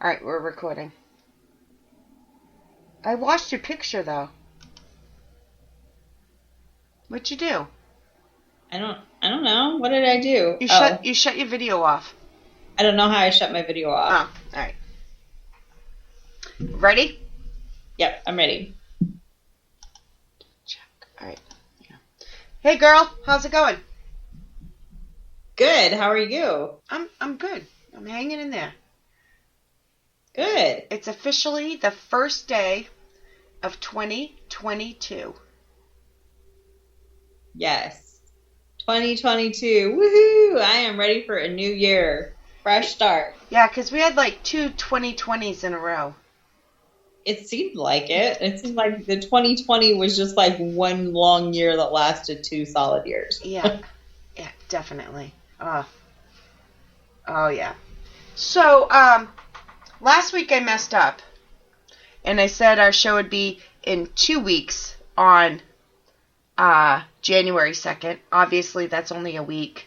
All right, we're recording. I watched your picture, though. What'd you do? I don't know. What did I do? You shut your video off. I don't know how I shut my video off. Oh, all right. Ready? Yep, I'm ready. Check. All right. Yeah. Hey, girl. How's it going? Good. How are you? I'm good. I'm hanging in there. Good. It's officially the first day of 2022. Yes. 2022. Woohoo! I am ready for a new year. Fresh start. Yeah, because we had like 2 2020s in a row. It seemed like it. It seemed like the 2020 was just like one long year that lasted 2 solid years. Yeah. Yeah, definitely. Oh, yeah. So, last week I messed up. And I said our show would be in 2 weeks on January 2nd. Obviously, that's only a week.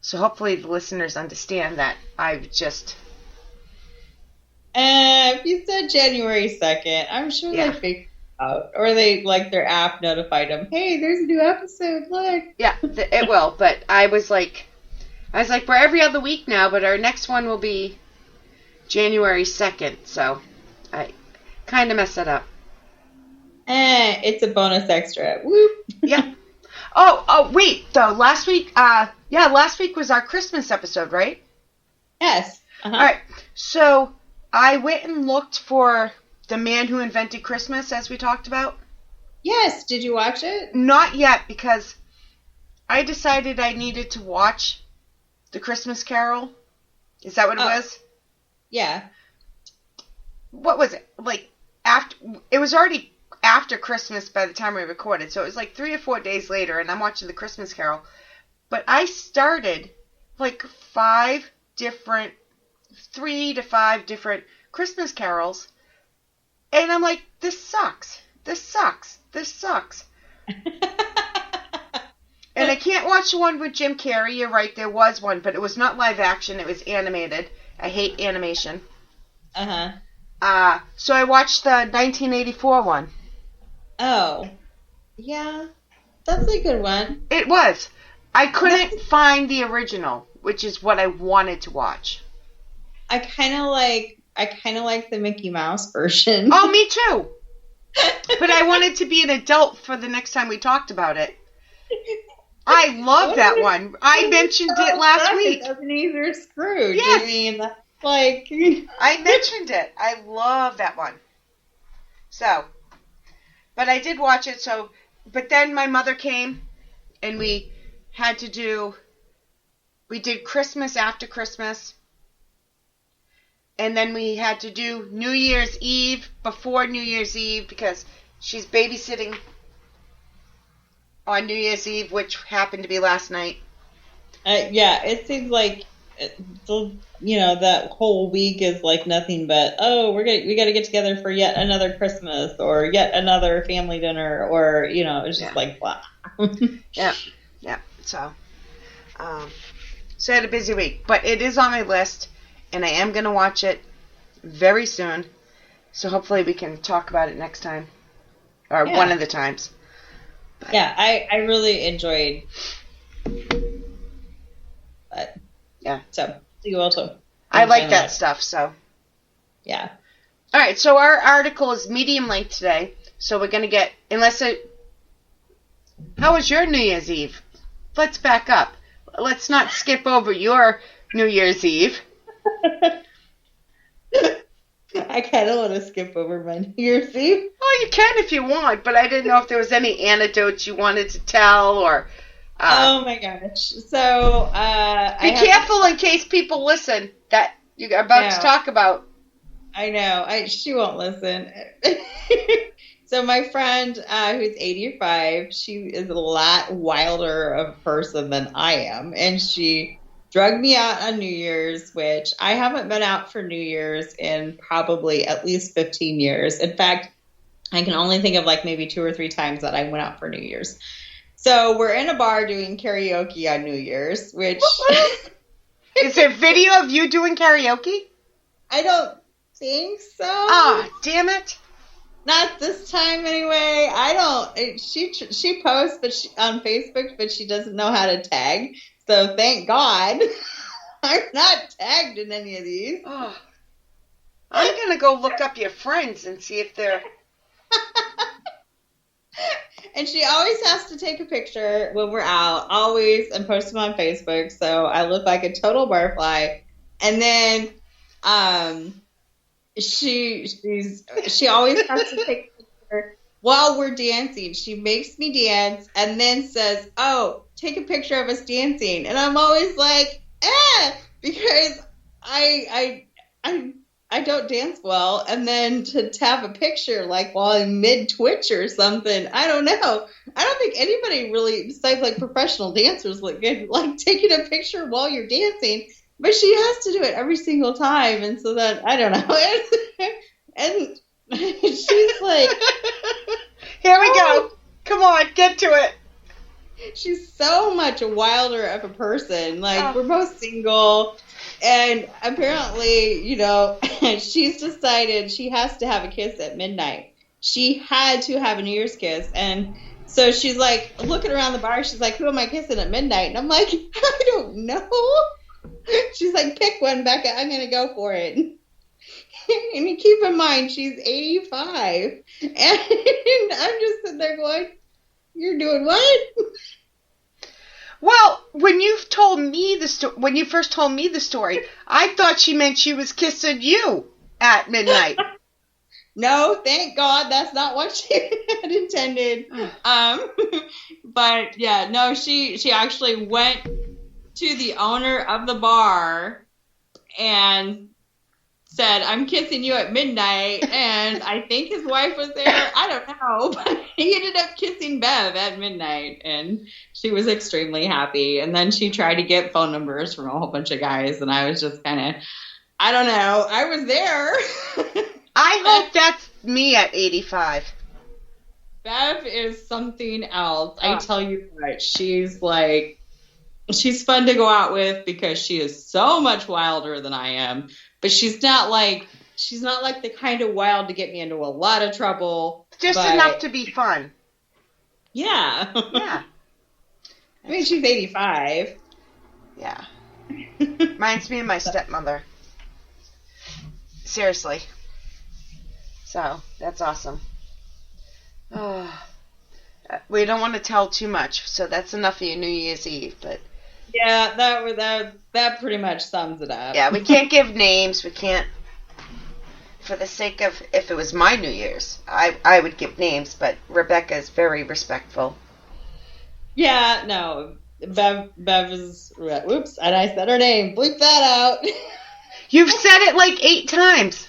So hopefully the listeners understand that I've just... If you said January 2nd, I'm sure they figured it out. Or they, like, their app notified them, hey, there's a new episode, look. Yeah, it will. But I was like, we're every other week now, but our next one will be January 2nd. So I kind of messed that up. It's a bonus extra. Whoop. Yeah. Oh, wait, though. Last week was our Christmas episode, right? Yes. Uh-huh. All right. So I went and looked for The Man Who Invented Christmas, as we talked about. Yes. Did you watch it? Not yet, because I decided I needed to watch The Christmas Carol. Is that what it was? Yeah. What was it? Like, it was already after Christmas by the time we recorded, so it was like 3 or 4 days later, and I'm watching The Christmas Carol. But I started like 3 to 5 different Christmas carols, and I'm like, this sucks. This sucks. This sucks. And I can't watch the one with Jim Carrey. You're right, there was one, but it was not live action. It was animated. I hate animation. Uh-huh. So I watched the 1984 one. Oh. Yeah. That's a good one. It was. I couldn't find the original, which is what I wanted to watch. I kind of like the Mickey Mouse version. Oh, me too. But I wanted to be an adult for the next time we talked about it. I love that one. I mentioned it last week. Ebenezer Scrooge. Yes. I mean, like... I mentioned it. I love that one. So, but I did watch it, but then my mother came, and we did Christmas after Christmas, and then we had to do New Year's Eve before New Year's Eve, because she's babysitting on New Year's Eve, which happened to be last night. Yeah, it seems like, that whole week is like nothing but, we got to get together for yet another Christmas or yet another family dinner, or, it's just like, blah. Yeah. So I had a busy week, but it is on my list, and I am going to watch it very soon. So hopefully we can talk about it next time, or one of the times. But, yeah, I really enjoyed. But yeah, so you also. I like that stuff. So yeah. All right. So our article is medium length today. So we're gonna get How was your New Year's Eve? Let's back up. Let's not skip over your New Year's Eve. I kind of want to skip over my New Year's Eve. Oh, you can if you want, but I didn't know if there was any anecdotes you wanted to tell, or... oh, my gosh. So, be careful in case people listen that you're about to talk about. I know. She won't listen. So, my friend, who's 85, she is a lot wilder of a person than I am, and she drugged me out on New Year's, which I haven't been out for New Year's in probably at least 15 years. In fact, I can only think of like maybe 2 or 3 times that I went out for New Year's. So we're in a bar doing karaoke on New Year's, which... Is there video of you doing karaoke? I don't think so. Ah, damn it. Not this time anyway. I don't. She posts, but on Facebook, but she doesn't know how to tag. So thank God, I'm not tagged in any of these. Oh. I'm gonna go look up your friends and see if they're. And she always has to take a picture when we're out, always, and post them on Facebook. So I look like a total barfly. And then, she always has to take a picture while we're dancing. She makes me dance and then says, "Oh, take a picture of us dancing." And I'm always like, because I don't dance well, and then to have a picture like while I'm mid twitch or something, I don't know. I don't think anybody really, besides like professional dancers, like taking a picture while you're dancing. But she has to do it every single time, and so that I don't know. And she's like, "Here we go. Come on, get to it." She's so much wilder of a person. Like we're both single. And apparently, she's decided she has to have a kiss at midnight. She had to have a New Year's kiss. And so she's like looking around the bar. She's like, "Who am I kissing at midnight?" And I'm like, "I don't know." She's like, "Pick one, Becca. I'm going to go for it." And you keep in mind, she's 85. And I'm just sitting there going, "You're doing what?" Well, when you first told me the story, I thought she meant she was kissing you at midnight. No, thank God, that's not what she had intended. But yeah, no, she actually went to the owner of the bar and said, "I'm kissing you at midnight," and I think his wife was there. I don't know, but he ended up kissing Bev at midnight, and she was extremely happy. And then she tried to get phone numbers from a whole bunch of guys, and I was just kind of, I don't know. I was there. I hope that's me at 85. Bev is something else. I tell you what, she's fun to go out with because she is so much wilder than I am. But she's not like the kind of wild to get me into a lot of trouble. Just enough to be fun. Yeah. Yeah. I mean, she's 85. Yeah. Reminds me of my stepmother. Seriously. So, that's awesome. We don't want to tell too much, so that's enough of your New Year's Eve, but... Yeah, that pretty much sums it up. Yeah, we can't give names. We can't, for the sake of, if it was my New Year's, I would give names, but Rebecca is very respectful. Yeah, no, Bev is, whoops, and I said her name. Bleep that out. You've said it like 8 times.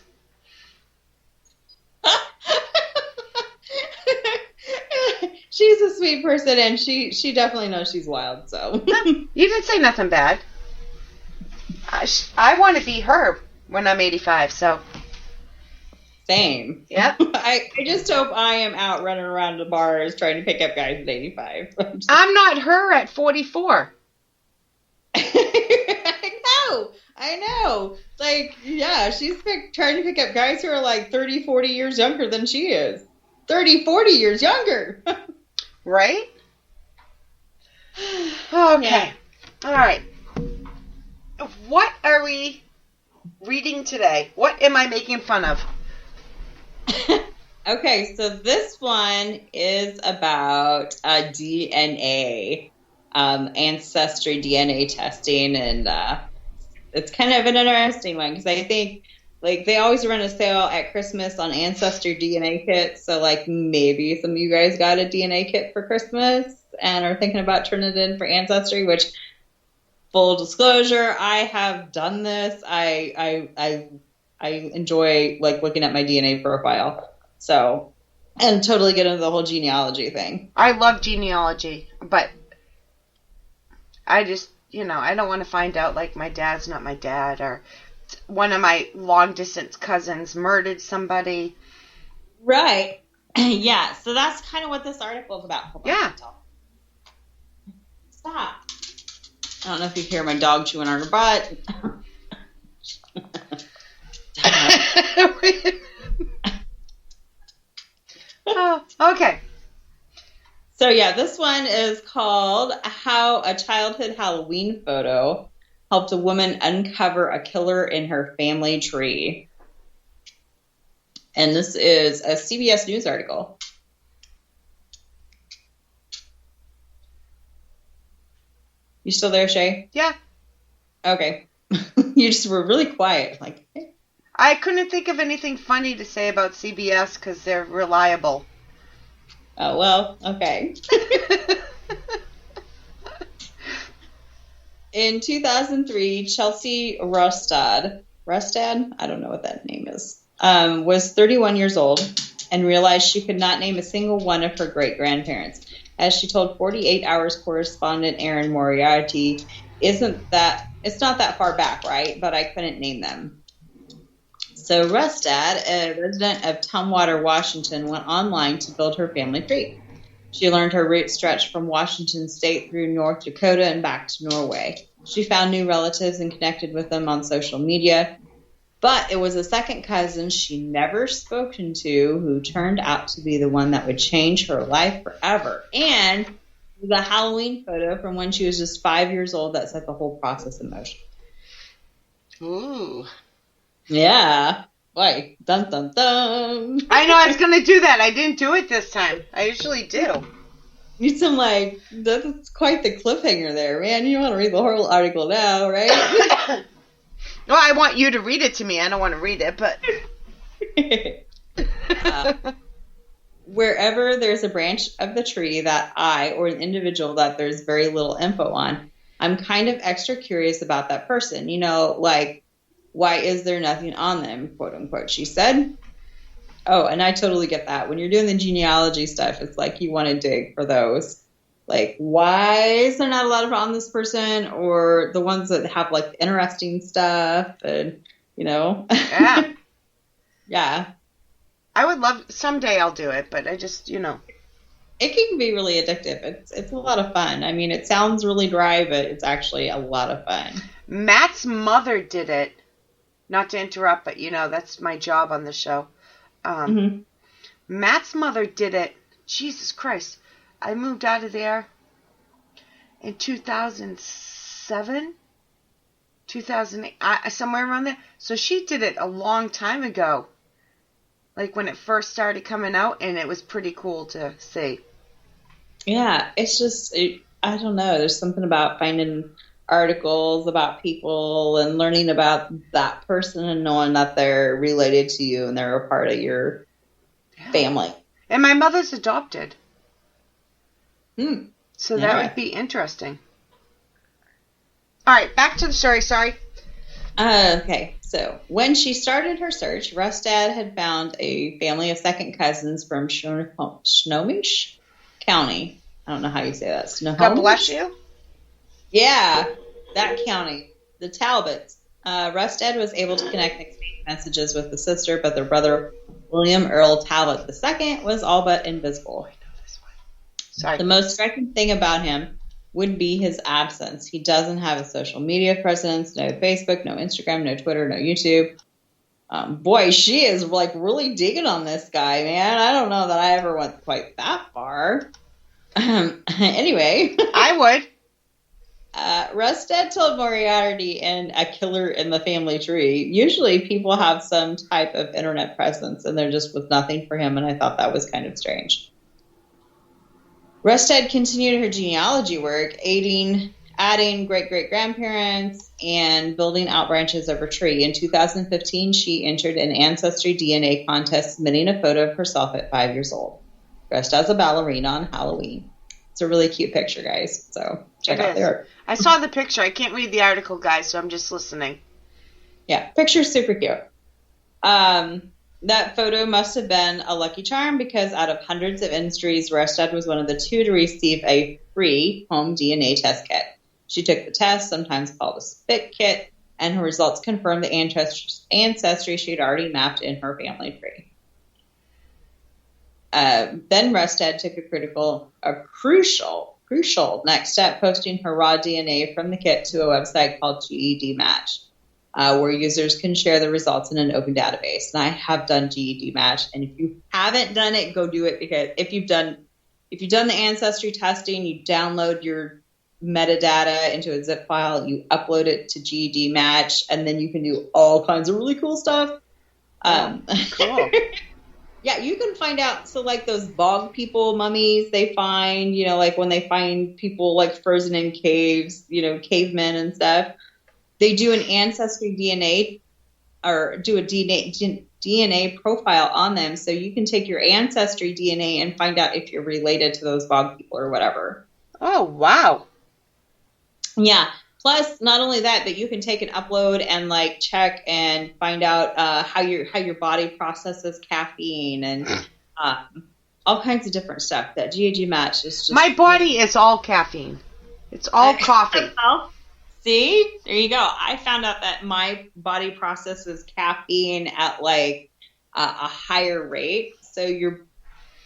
She's a sweet person, and she definitely knows she's wild, so. You didn't say nothing bad. I want to be her when I'm 85, so. Same. Yep. I just hope I am out running around the bars trying to pick up guys at 85. I'm not her at 44. I know. Like, yeah, she's trying to pick up guys who are like 30, 40 years younger than she is. 30, 40 years younger. Right? Okay. Yeah. All right. What are we reading today? What am I making fun of? Okay, so this one is about DNA, ancestry DNA testing, and it's kind of an interesting one because I think like they always run a sale at Christmas on ancestry DNA kits. So like maybe some of you guys got a DNA kit for Christmas and are thinking about turning it in for ancestry, which full disclosure, I have done this. I enjoy like looking at my DNA profile. So, and totally get into the whole genealogy thing. I love genealogy, but I just, I don't want to find out like my dad's not my dad or one of my long distance cousins murdered somebody. Right. Yeah. So that's kind of what this article is about. Hold on, yeah. Stop. I don't know if you hear my dog chewing on her butt. Oh, okay. So yeah, this one is called How a Childhood Halloween Photo Helped a Woman Uncover a Killer in Her Family Tree. And this is a CBS News article. You still there, Shay? Yeah. Okay. You just were really quiet. Like, hey. I couldn't think of anything funny to say about CBS because they're reliable. Oh, well, okay. In 2003, Chelsea Rustad, I don't know what that name is, was 31 years old and realized she could not name a single one of her great-grandparents. As she told 48 Hours correspondent Erin Moriarty, it's not that far back, right? But I couldn't name them. So Rustad, a resident of Tumwater, Washington, went online to build her family tree. She learned her roots stretched from Washington State through North Dakota and back to Norway. She found new relatives and connected with them on social media. But it was a second cousin she never spoken to who turned out to be the one that would change her life forever. And the Halloween photo from when she was just 5 years old that set the whole process in motion. Ooh. Yeah. Why? Dun, dun, dun. I know I was going to do that. I didn't do it this time. I usually do. Need some, that's quite the cliffhanger there, man. You don't want to read the whole article now, right? Well, I want you to read it to me. I don't want to read it, but... Wherever there's a branch of the tree that or an individual that there's very little info on, I'm kind of extra curious about that person. You know, like, why is there nothing on them, quote unquote, she said. Oh, and I totally get that. When you're doing the genealogy stuff, it's like you want to dig for those. Like, why is there not a lot of on this person, or the ones that have like interesting stuff, and you know, Yeah. Yeah. I would love someday. I'll do it, but I just it can be really addictive. It's a lot of fun. I mean, it sounds really dry, but it's actually a lot of fun. Matt's mother did it. Not to interrupt, but that's my job on the show. Matt's mother did it. Jesus Christ. I moved out of there in 2007, 2008, somewhere around there. So she did it a long time ago. Like when it first started coming out, and it was pretty cool to see. Yeah, it's just, I don't know. There's something about finding articles about people and learning about that person and knowing that they're related to you and they're a part of your family. And my mother's adopted. So that Yeah. would be interesting. All right, back to the story. Sorry. Okay, so when she started her search, Rustad had found a family of second cousins from Snohomish County. I don't know how you say that. Snohomish? God bless you. Yeah, that county. The Talbots. Rustad was able to connect and exchange messages with the sister, but their brother, William Earl Talbot II, was all but invisible. I know this one. Sorry. The most striking thing about him would be his absence. He doesn't have a social media presence, no Facebook, no Instagram, no Twitter, no YouTube. Boy, she is like really digging on this guy, man. I don't know that I ever went quite that far. Anyway. I would. Rustad told Moriarty and A Killer in the Family Tree, usually people have some type of internet presence, and there just was nothing for him, and I thought that was kind of strange. Rustad continued her genealogy work, adding great-great-grandparents and building out branches of her tree. In 2015, she entered an Ancestry DNA contest, submitting a photo of herself at 5 years old, dressed as a ballerina on Halloween. It's a really cute picture, guys, so check out the art. I saw the picture. I can't read the article, guys, so I'm just listening. Yeah, picture's super cute. That photo must have been a lucky charm because out of hundreds of entries, Rustad was one of the 2 to receive a free home DNA test kit. She took the test, sometimes called a spit kit, and her results confirmed the ancestry she'd already mapped in her family tree. Then Rustad took a crucial next step, posting her raw DNA from the kit to a website called GED Match. where users can share the results in an open database. And I have done GED Match, and if you haven't done it, go do it, because if you've done the ancestry testing, you download your metadata into a zip file, you upload it to GED Match, and then you can do all kinds of really cool stuff. Cool. Yeah, you can find out. So, like those bog people mummies they find, like when they find people like frozen in caves, cavemen and stuff, they do an ancestry DNA or do a DNA profile on them. So you can take your ancestry DNA and find out if you're related to those bog people or whatever. Oh, wow. Yeah. Plus, not only that, but you can take an upload and like check and find out how your body processes caffeine and all kinds of different stuff. That GED Match is just... My body is all caffeine. It's all coffee. See? There you go. I found out that my body processes caffeine at like a higher rate. So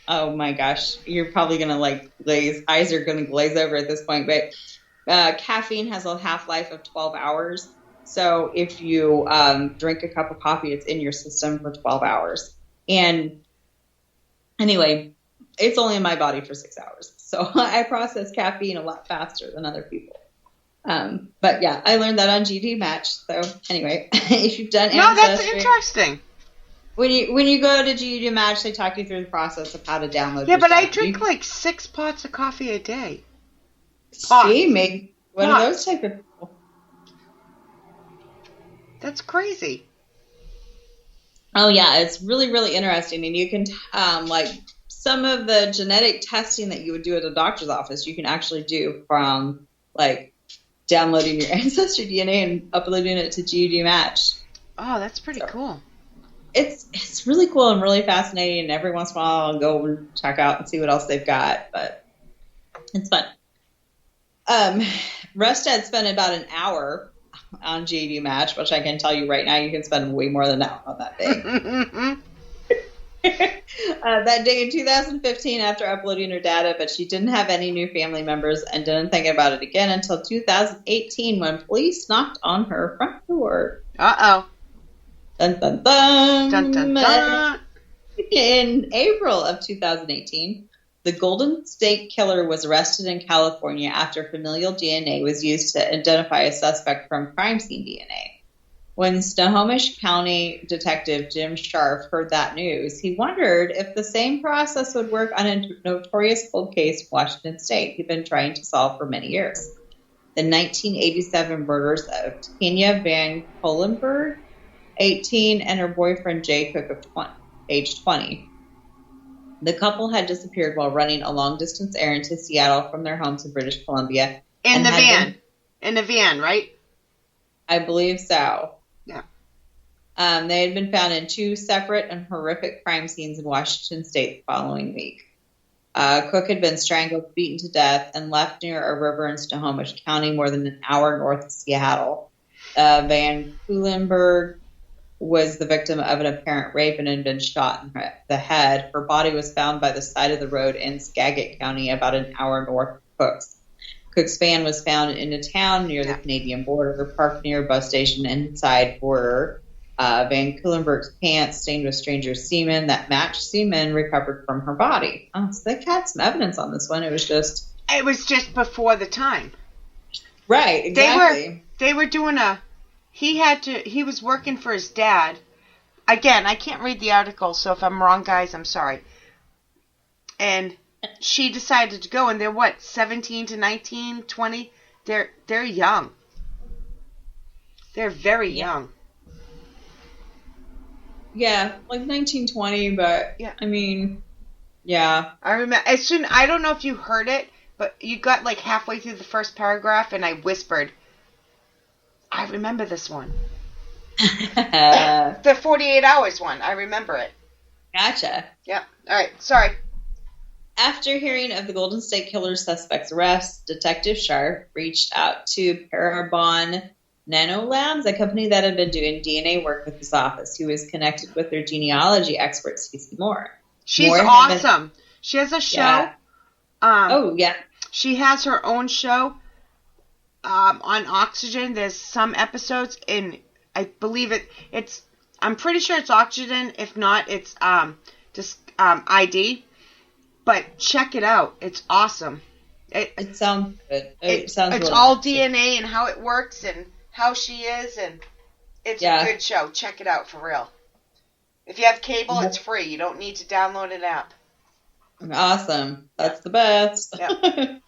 oh my gosh, you're probably going to like eyes are going to glaze over at this point, but caffeine has a half-life of 12 hours. So if you drink a cup of coffee, it's in your system for 12 hours. And anyway, it's only in my body for 6 hours. So I process caffeine a lot faster than other people. But yeah, I learned that on GED Match. So anyway, if you've done Ancestry... No, that's interesting. When you go to GED Match, they talk you through the process of how to download. Yeah, but I drink like 6 pots of coffee a day. See, maybe one of those type of people. That's crazy. Oh yeah, it's really, really interesting, and you can like some of the genetic testing that you would do at a doctor's office, you can actually do from like downloading your ancestry DNA and uploading it to GED Match. Oh, that's pretty cool. It's really cool and really fascinating, and every once in a while I'll go and check out and see what else they've got, but it's fun. Rustad spent about an hour on GED Match, which I can tell you right now, you can spend way more than an hour on that day. That day in 2015, after uploading her data, but she didn't have any new family members and didn't think about it again until 2018 when police knocked on her front door. Uh-oh. Dun, dun, dun. Dun, dun, dun. In April of 2018, the Golden State Killer was arrested in California after familial DNA was used to identify a suspect from crime scene DNA. When Snohomish County Detective Jim Scharf heard that news, he wondered if the same process would work on a notorious cold case in Washington State he'd been trying to solve for many years. The 1987 murders of Tanya Van Colenberg, 18, and her boyfriend Jay Cook of age 20. The couple had disappeared while running a long-distance errand to Seattle from their homes in British Columbia. In the van, right? I believe so. Yeah. They had been found in 2 separate and horrific crime scenes in Washington State the following week. Cook had been strangled, beaten to death, and left near a river in Snohomish County, more than an hour north of Seattle. Van Kulenberg was the victim of an apparent rape and had been shot in the head. Her body was found by the side of the road in Skagit County, about an hour north of Cook's. Cook's van was found in a town near the Canadian border, parked near a bus station inside border. Van Kulenberg's pants stained with stranger's semen that matched semen recovered from her body. Oh, so they had some evidence on this one. It was just before the time. Right, exactly. They were doing he was working for his dad. Again, I can't read the article, so if I'm wrong, guys, I'm sorry. And she decided to go, and they're 17 to 19, 20? They're young. They're very young. Yeah, like 1920, but yeah. I mean, yeah. I remember I don't know if you heard it, but you got like halfway through the first paragraph, and I whispered, I remember this one. The 48 hours one. I remember it. Gotcha. Yeah. All right. Sorry. After hearing of the Golden State Killer suspect's arrest, Detective Sharp reached out to Parabon Nanolabs, a company that had been doing DNA work with his office, who was connected with their genealogy expert, Cece Moore. She's awesome. She has a show. Yeah. She has her own show on Oxygen. There's some episodes, and I believe it's. I'm pretty sure it's oxygen. If not, it's just ID. But check it out. It's awesome. It sounds good. It sounds. It's really all nice. DNA and how it works and how she is, and it's a good show. Check it out for real. If you have cable, it's free. You don't need to download an app. Awesome. That's the best. Yep.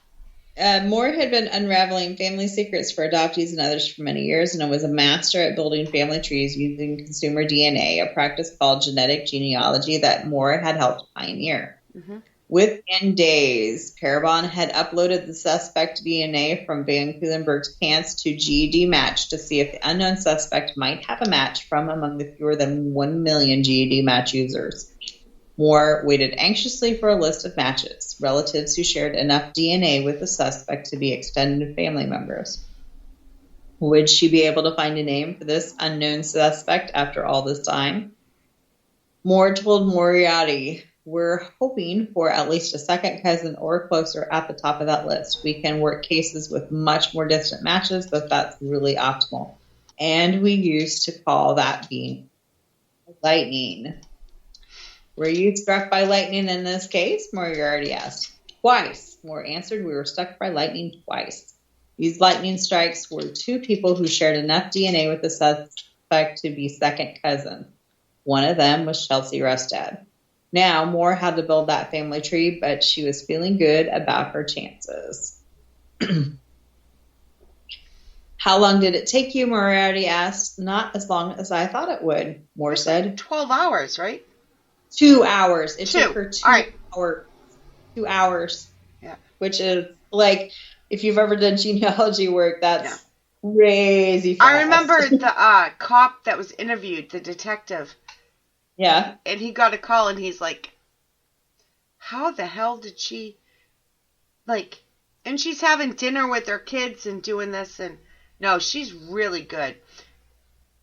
Moore had been unraveling family secrets for adoptees and others for many years, and was a master at building family trees using consumer DNA, a practice called genetic genealogy that Moore had helped pioneer. Mm-hmm. Within days, Parabon had uploaded the suspect DNA from Van Cuylenburg's pants to GED Match to see if the unknown suspect might have a match from among the fewer than 1 million GED Match users. Moore waited anxiously for a list of matches, relatives who shared enough DNA with the suspect to be extended family members. Would she be able to find a name for this unknown suspect after all this time? Moore told Moriarty, "We're hoping for at least a second cousin or closer at the top of that list. We can work cases with much more distant matches, but that's really optimal. And we used to call that being lightning." "Were you struck by lightning in this case?" Moriarty asked. "Twice," Moore answered. "We were struck by lightning twice. These lightning strikes were two people who shared enough DNA with the suspect to be second cousins. One of them was Chelsea Rustad." Now, Moore had to build that family tree, but she was feeling good about her chances. "How long did it take you?" Moriarty asked. "Not as long as I thought it would," Moore said. 12 hours, right? 2 hours. It took her 2 right. hours. 2 hours. Yeah. Which is, like, if you've ever done genealogy work, that's crazy fast. I remember the cop that was interviewed, the detective. Yeah. And he got a call and he's like, how the hell did she, like, and she's having dinner with her kids and doing this, and no, she's really good.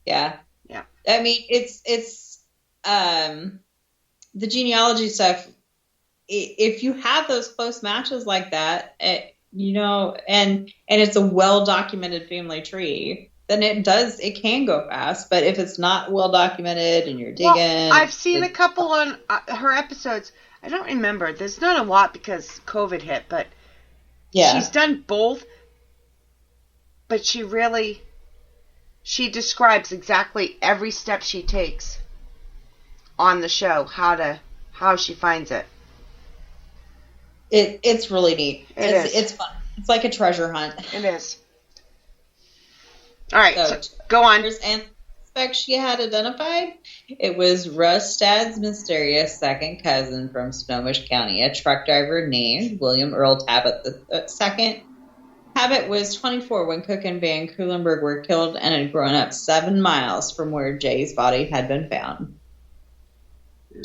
Yeah. Yeah. I mean, it's the genealogy stuff. If you have those close matches like that, and it's a well-documented family tree, then it can go fast. But if it's not well-documented and you're digging... Well, I've seen a couple on her episodes. I don't remember. There's not a lot because COVID hit, but she's done both. But she describes exactly every step she takes on the show, how she finds it. It's really neat. It's fun. It's like a treasure hunt. It is. All right, so go on. And suspect she had identified, it was Rustad's mysterious second cousin from Snohomish County, a truck driver named William Earl Talbot II. Talbot was 24 when Cook and Van Cuylenburg were killed and had grown up 7 miles from where Jay's body had been found.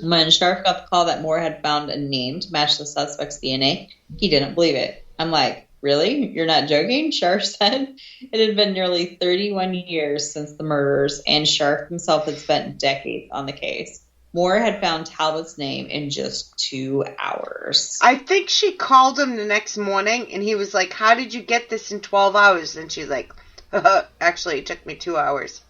When Sharp got the call that Moore had found a name to match the suspect's DNA, he didn't believe it. "I'm like, really? You're not joking?" Sharp said. It had been nearly 31 years since the murders, and Sharp himself had spent decades on the case. Moore had found Talbot's name in just 2 hours. I think she called him the next morning, and he was like, how did you get this in 12 hours? And she's like, actually, it took me 2 hours.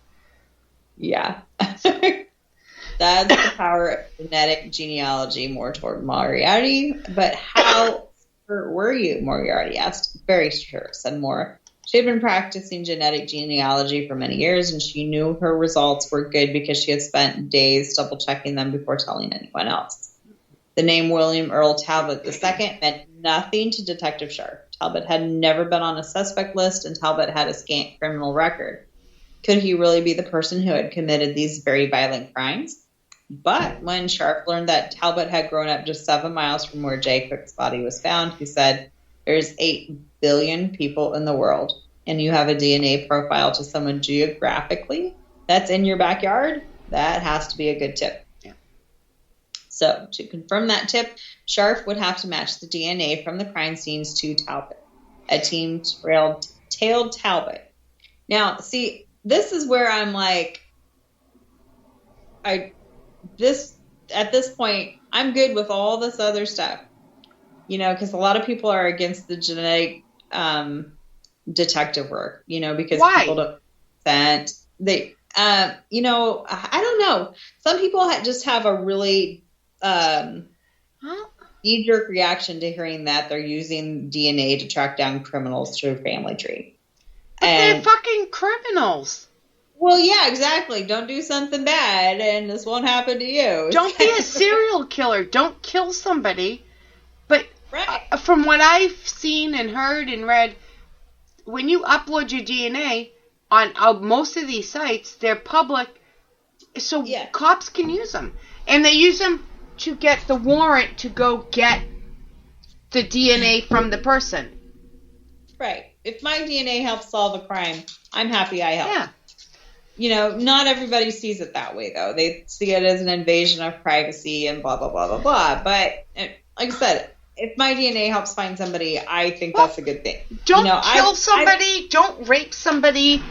Yeah. That's the power of genetic genealogy, Moore told Moriarty. "But how sure were you?" Moriarty asked. "Very sure," said Moore. She had been practicing genetic genealogy for many years, and she knew her results were good because she had spent days double-checking them before telling anyone else. The name William Earl Talbot II meant nothing to Detective Sharp. Talbot had never been on a suspect list, and Talbot had a scant criminal record. Could he really be the person who had committed these very violent crimes? But when Sharp learned that Talbot had grown up just 7 miles from where Jay Cook's body was found, he said, "There's 8 billion people in the world, and you have a DNA profile to someone geographically that's in your backyard? That has to be a good tip." Yeah. So to confirm that tip, Sharp would have to match the DNA from the crime scenes to Talbot. A team tailed Talbot. Now, see, this is where I'm like, at this point, I'm good with all this other stuff, because a lot of people are against the genetic detective work, because Why? people don't consent. I don't know. Some people just have a really knee-jerk reaction to hearing that they're using DNA to track down criminals through a family tree. But they're fucking criminals. Well, yeah, exactly. Don't do something bad, and this won't happen to you. Don't be a serial killer. Don't kill somebody. But right. From what I've seen and heard and read, when you upload your DNA on most of these sites, they're public, so cops can use them. And they use them to get the warrant to go get the DNA from the person. Right. If my DNA helps solve a crime, I'm happy I helped. Yeah. Not everybody sees it that way, though. They see it as an invasion of privacy and blah, blah, blah, blah, blah. But like I said, if my DNA helps find somebody, I think that's a good thing. Don't kill somebody. Don't rape somebody.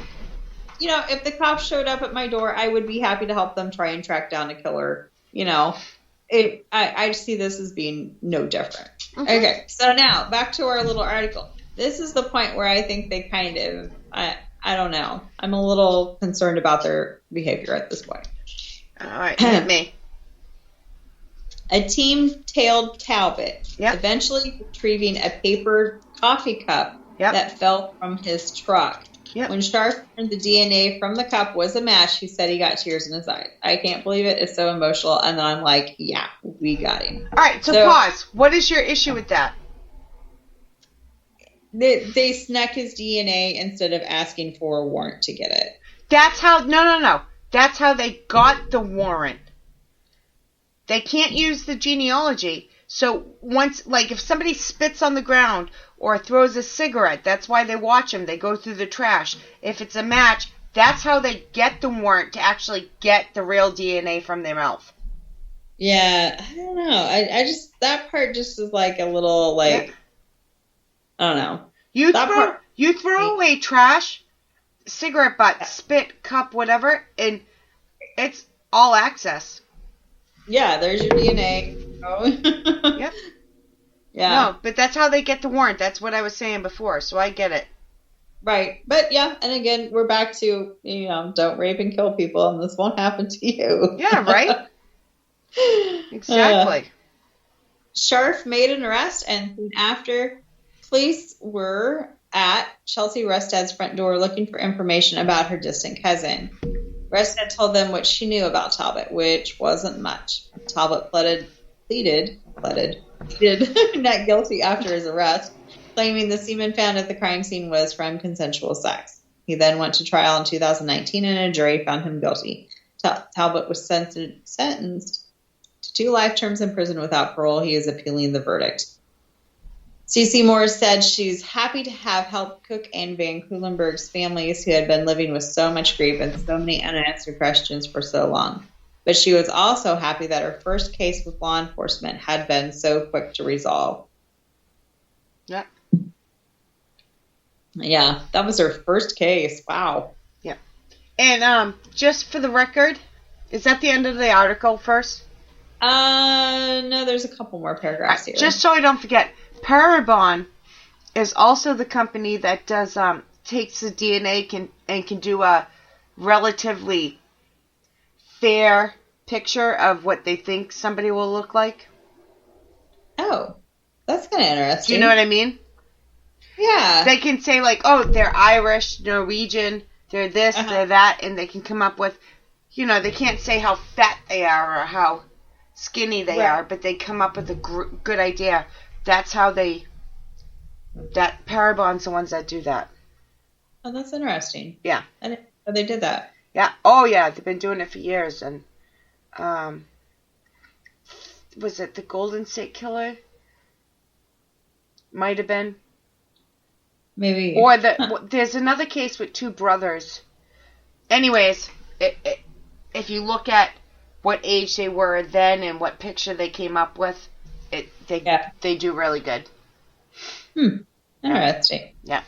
If the cops showed up at my door, I would be happy to help them try and track down a killer. I see this as being no different. Okay, so now back to our little article. This is the point where I think they kind of, I don't know. I'm a little concerned about their behavior at this point. All right, hit me. A team tailed Talbot, eventually retrieving a paper coffee cup that fell from his truck. Yep. When Sharp learned the DNA from the cup was a match, he said he got tears in his eyes. I can't believe it. It's so emotional. And then I'm like, yeah, we got him. All right, so pause. What is your issue with that? They snuck his DNA instead of asking for a warrant to get it. That's how, no. That's how they got the warrant. They can't use the genealogy. So once, if somebody spits on the ground or throws a cigarette, that's why they watch them. They go through the trash. If it's a match, that's how they get the warrant to actually get the real DNA from their mouth. Yeah, I don't know. I just, that part just is like a little, I don't know. You throw away trash, cigarette butt, spit, cup, whatever, and it's all access. Yeah, there's your DNA. Oh. Yep. Yeah. No, but that's how they get the warrant. That's what I was saying before, so I get it. Right. But yeah, and again, we're back to, don't rape and kill people, and this won't happen to you. Yeah, right? Exactly. Scharf made an arrest, and soon after, police were at Chelsea Rustad's front door looking for information about her distant cousin. Rustad told them what she knew about Talbot, which wasn't much. Talbot pleaded not guilty after his arrest, claiming the semen found at the crime scene was from consensual sex. He then went to trial in 2019, and a jury found him guilty. Talbot was sentenced to 2 life terms in prison without parole. He is appealing the verdict. Cece Moore said she's happy to have helped Cook and Van Kulenberg's families who had been living with so much grief and so many unanswered questions for so long. But she was also happy that her first case with law enforcement had been so quick to resolve. Yeah. Yeah, that was her first case. Wow. Yeah. And just for the record, is that the end of the article first? No, there's a couple more paragraphs here. Just so I don't forget, Parabon is also the company that does takes the DNA and can do a relatively fair picture of what they think somebody will look like. Oh, that's kind of interesting. Do you know what I mean? Yeah. They can say they're Irish, Norwegian, they're this, they're that, and they can come up with, they can't say how fat they are or how skinny they are, but they come up with a good idea. That's how that Parabon's the ones that do that. Oh, that's interesting. Yeah. And they did that. Yeah. Oh, yeah. They've been doing it for years. And was it the Golden State Killer? Might have been. Maybe. Or there's another case with 2 brothers. Anyways, if you look at what age they were then and what picture they came up with, they do really good. Interesting. Yeah.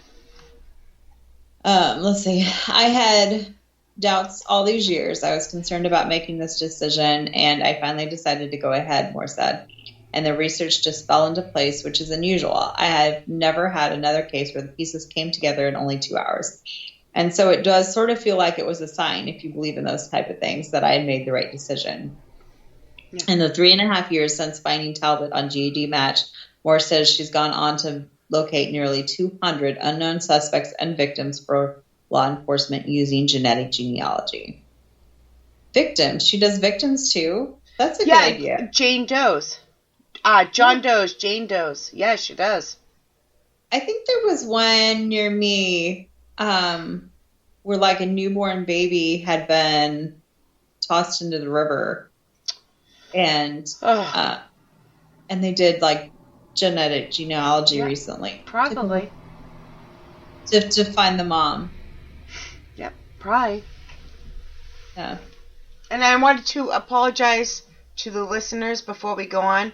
Let's see. I had doubts all these years. I was concerned about making this decision, and I finally decided to go ahead, Moore said. And the research just fell into place, which is unusual. I have never had another case where the pieces came together in only 2 hours. And so it does sort of feel like it was a sign, if you believe in those type of things, that I had made the right decision. Yeah. In the 3.5 years since finding Talbot on GED Match, Moore says she's gone on to locate nearly 200 unknown suspects and victims for law enforcement using genetic genealogy. Victims? She does victims too? That's a good idea. Jane Doe's. John Doe's, Jane Doe's. Yeah, she does. I think there was one near me where like a newborn baby had been tossed into the river, and they did like genetic genealogy recently. Probably. To find the mom. Yep, probably. Yeah. And I wanted to apologize to the listeners before we go on.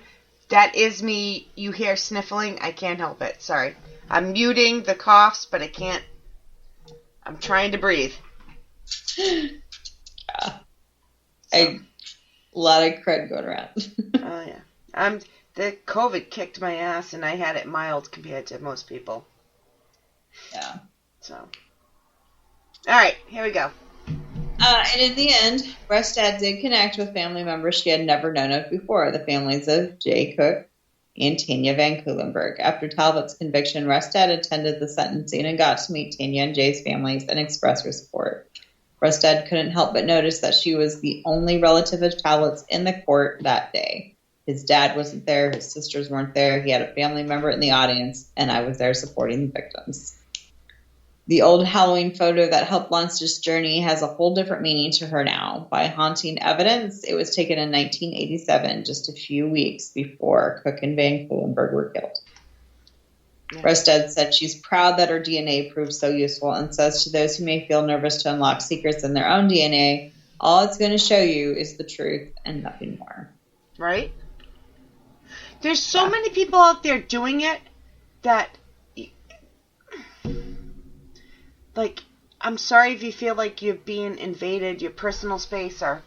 That is me. You hear sniffling. I can't help it. Sorry. I'm muting the coughs, but I can't. I'm trying to breathe. Yeah. A lot of crud going around. Oh, yeah. The COVID kicked my ass, and I had it mild compared to most people. Yeah. So. All right. Here we go. And in the end, Restad did connect with family members she had never known of before, the families of Jay Cook and Tanya Van Cuylenburg. After Talbot's conviction, Restad attended the sentencing and got to meet Tanya and Jay's families and express her support. Restad couldn't help but notice that she was the only relative of Talbot's in the court that day. His dad wasn't there, his sisters weren't there, he had a family member in the audience, and I was there supporting the victims. The old Halloween photo that helped launch this journey has a whole different meaning to her now. By haunting evidence, it was taken in 1987, just a few weeks before Cook and Van Cuylenburg were killed. Yeah. Restad said she's proud that her DNA proved so useful and says to those who may feel nervous to unlock secrets in their own DNA, all it's going to show you is the truth and nothing more. Right? There's so many people out there doing it that... Like, I'm sorry if you feel like you're being invaded, your personal space, or,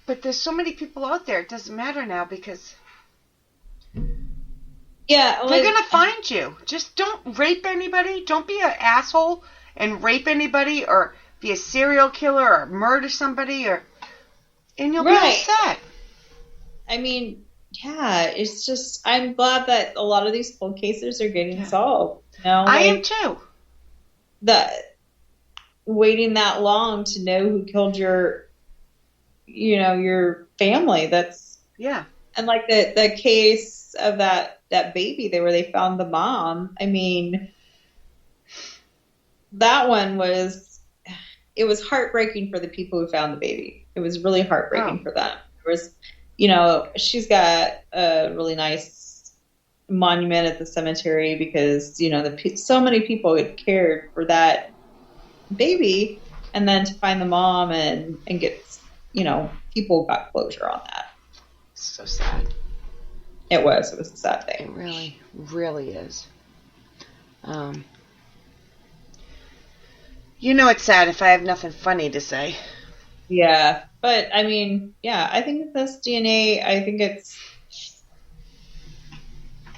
but there's so many people out there. It doesn't matter now because, they're gonna find you. Just don't rape anybody. Don't be an asshole and rape anybody, or be a serial killer, or murder somebody, and you'll be upset. I mean, yeah, it's just, I'm glad that a lot of these cold cases are getting solved. No, I am too. Waiting that long to know who killed your family. That's And like the case of that baby where they found the mom. I mean, that one was heartbreaking for the people who found the baby. It was really heartbreaking for them. There was, she's got a really nice monument at the cemetery because so many people had cared for that baby, and then to find the mom and get people got closure on that. So sad. It was a sad thing. It really, really is. It's sad if I have nothing funny to say. Yeah, but I mean, I think this DNA, I think it's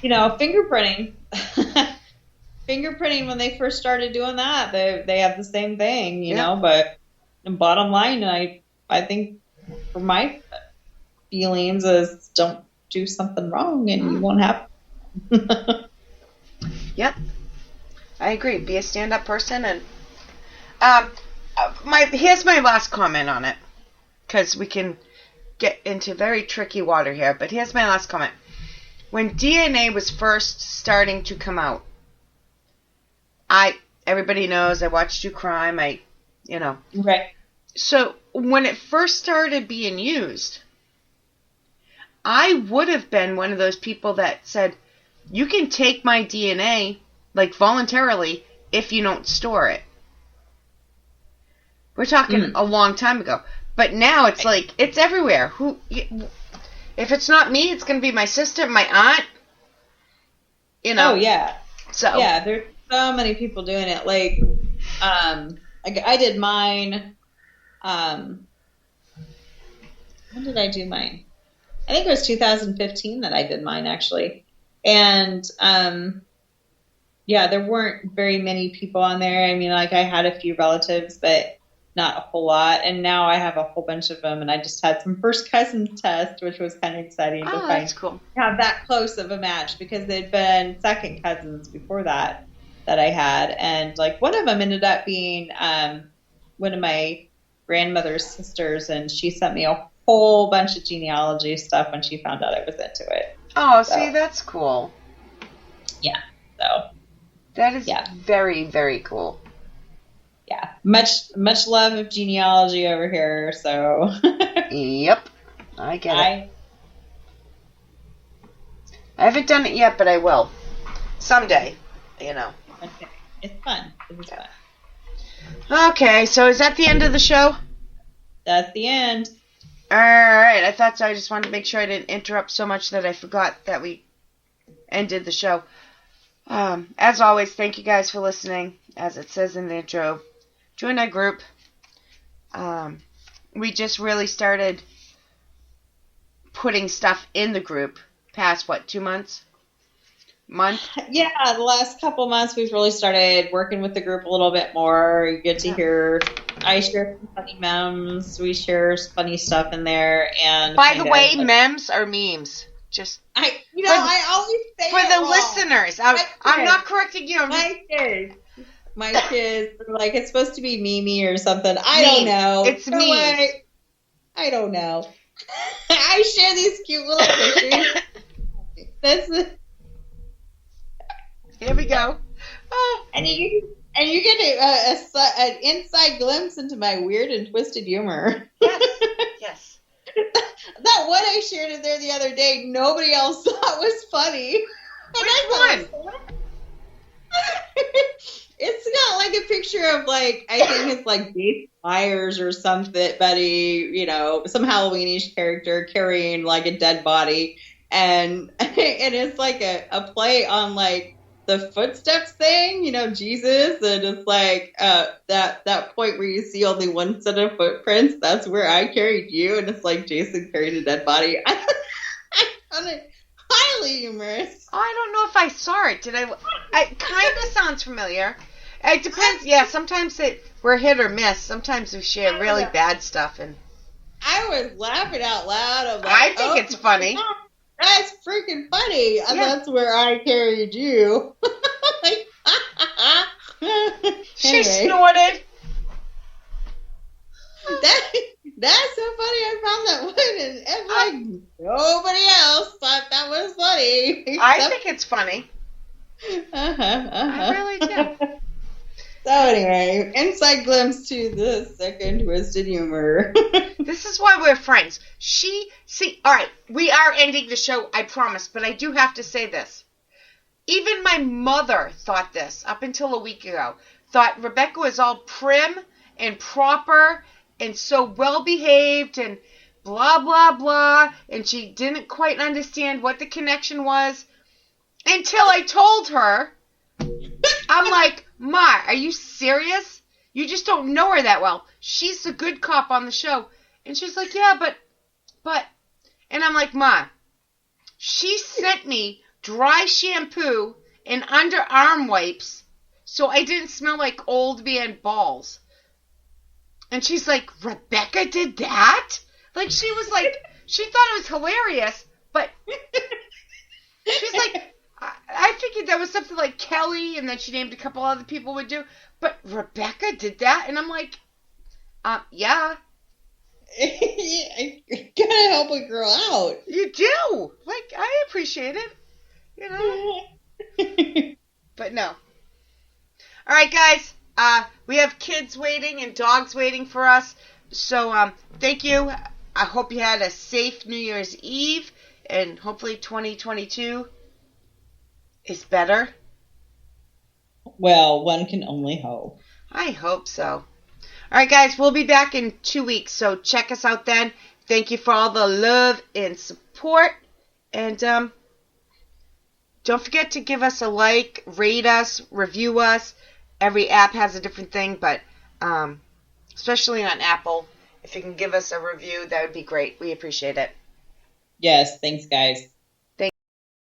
fingerprinting. Fingerprinting, when they first started doing that, they have the same thing, you know, but the bottom line, I think for my feelings is don't do something wrong and you won't have. Yep. I agree. Be a stand-up person. And here's my last comment on it, because we can get into very tricky water here, but here's my last comment. When DNA was first starting to come out, everybody knows I watched True Crime. Right. So when it first started being used, I would have been one of those people that said, you can take my DNA, like voluntarily, if you don't store it. We're talking a long time ago. But now it's like, it's everywhere. If it's not me, it's going to be my sister, my aunt. Oh, yeah. So. Yeah, there's so many people doing it. Like, I did mine. When did I do mine? I think it was 2015 that I did mine, actually. And Yeah, there weren't very many people on there. I mean, like I had a few relatives, but not a whole lot. And now I have a whole bunch of them. And I just had some first cousins test, which was kind of exciting to that's cool. have that close of a match because they'd been second cousins before that I had. And like one of them ended up being one of my grandmother's sisters, and she sent me a whole bunch of genealogy stuff when she found out I was into it. Oh, so, see, that's cool. Yeah. So that is very, very cool. Yeah. Much love of genealogy over here, so Yep. I get it. I haven't done it yet, but I will. Someday, you know. Okay. It's fun. It's fun. Okay, so is that the end of the show? That's the end. All right, I thought so. I just wanted to make sure I didn't interrupt so much that I forgot that we ended the show. As always, thank you guys for listening. As it says in the intro, join our group. We just really started putting stuff in the group past, 2 months? Yeah, the last couple months we've really started working with the group a little bit more. You get to hear, I share some funny memes, we share funny stuff in there. And by the way, memes are memes. I always say for the wrong. Listeners. I'm not correcting you. My kids are like, it's supposed to be Mimi or something. I don't know. It's me. I don't know. I share these cute little pictures. Here we go. Oh, and you get an inside glimpse into my weird and twisted humor. Yes. That one I shared in there the other day, nobody else thought was funny. Which one? It's got like a picture of like, I think it's like Dave Myers or something, buddy, some Halloweenish character carrying like a dead body, and it's like a play on like the footsteps thing, Jesus, and it's like that point where you see only one set of footprints. That's where I carried you, and it's like Jason carried a dead body. I found it highly humorous. I don't know if I saw it. Did I? It kind of sounds familiar. It depends. Yeah, sometimes we're hit or miss. Sometimes we share really bad stuff, and I was laughing out loud. I'm like, I think it's funny. That's freaking funny. Yeah. That's where I carried you. She snorted. That's so funny. I found that one, and like nobody else thought that was funny. I think it's funny. I really do. So anyway, inside glimpse to the second twisted humor. This is why we're friends. All right, we are ending the show, I promise, but I do have to say this. Even my mother thought this, up until a week ago, thought Rebecca was all prim and proper and so well-behaved and blah, blah, blah, and she didn't quite understand what the connection was until I told her. I'm like, Ma, are you serious? You just don't know her that well. She's the good cop on the show. And she's like, yeah, but, and I'm like, Ma, she sent me dry shampoo and underarm wipes so I didn't smell like old man balls. And she's like, Rebecca did that? Like, she was like, she thought it was hilarious, but she's like, I figured that was something like Kelly, and then she named a couple other people would do. But Rebecca did that, and I'm like, yeah. You gotta help a girl out. You do. Like, I appreciate it, But no. All right, guys. We have kids waiting and dogs waiting for us. So, thank you. I hope you had a safe New Year's Eve, and hopefully 2022 is better. Well, one can only hope. I hope so. All right, guys, we'll be back in 2 weeks, so check us out then. Thank you for all the love and support. And don't forget to give us a like, rate us, review us. Every app has a different thing, but especially on Apple, if you can give us a review, that would be great. We appreciate it. Yes, thanks, guys.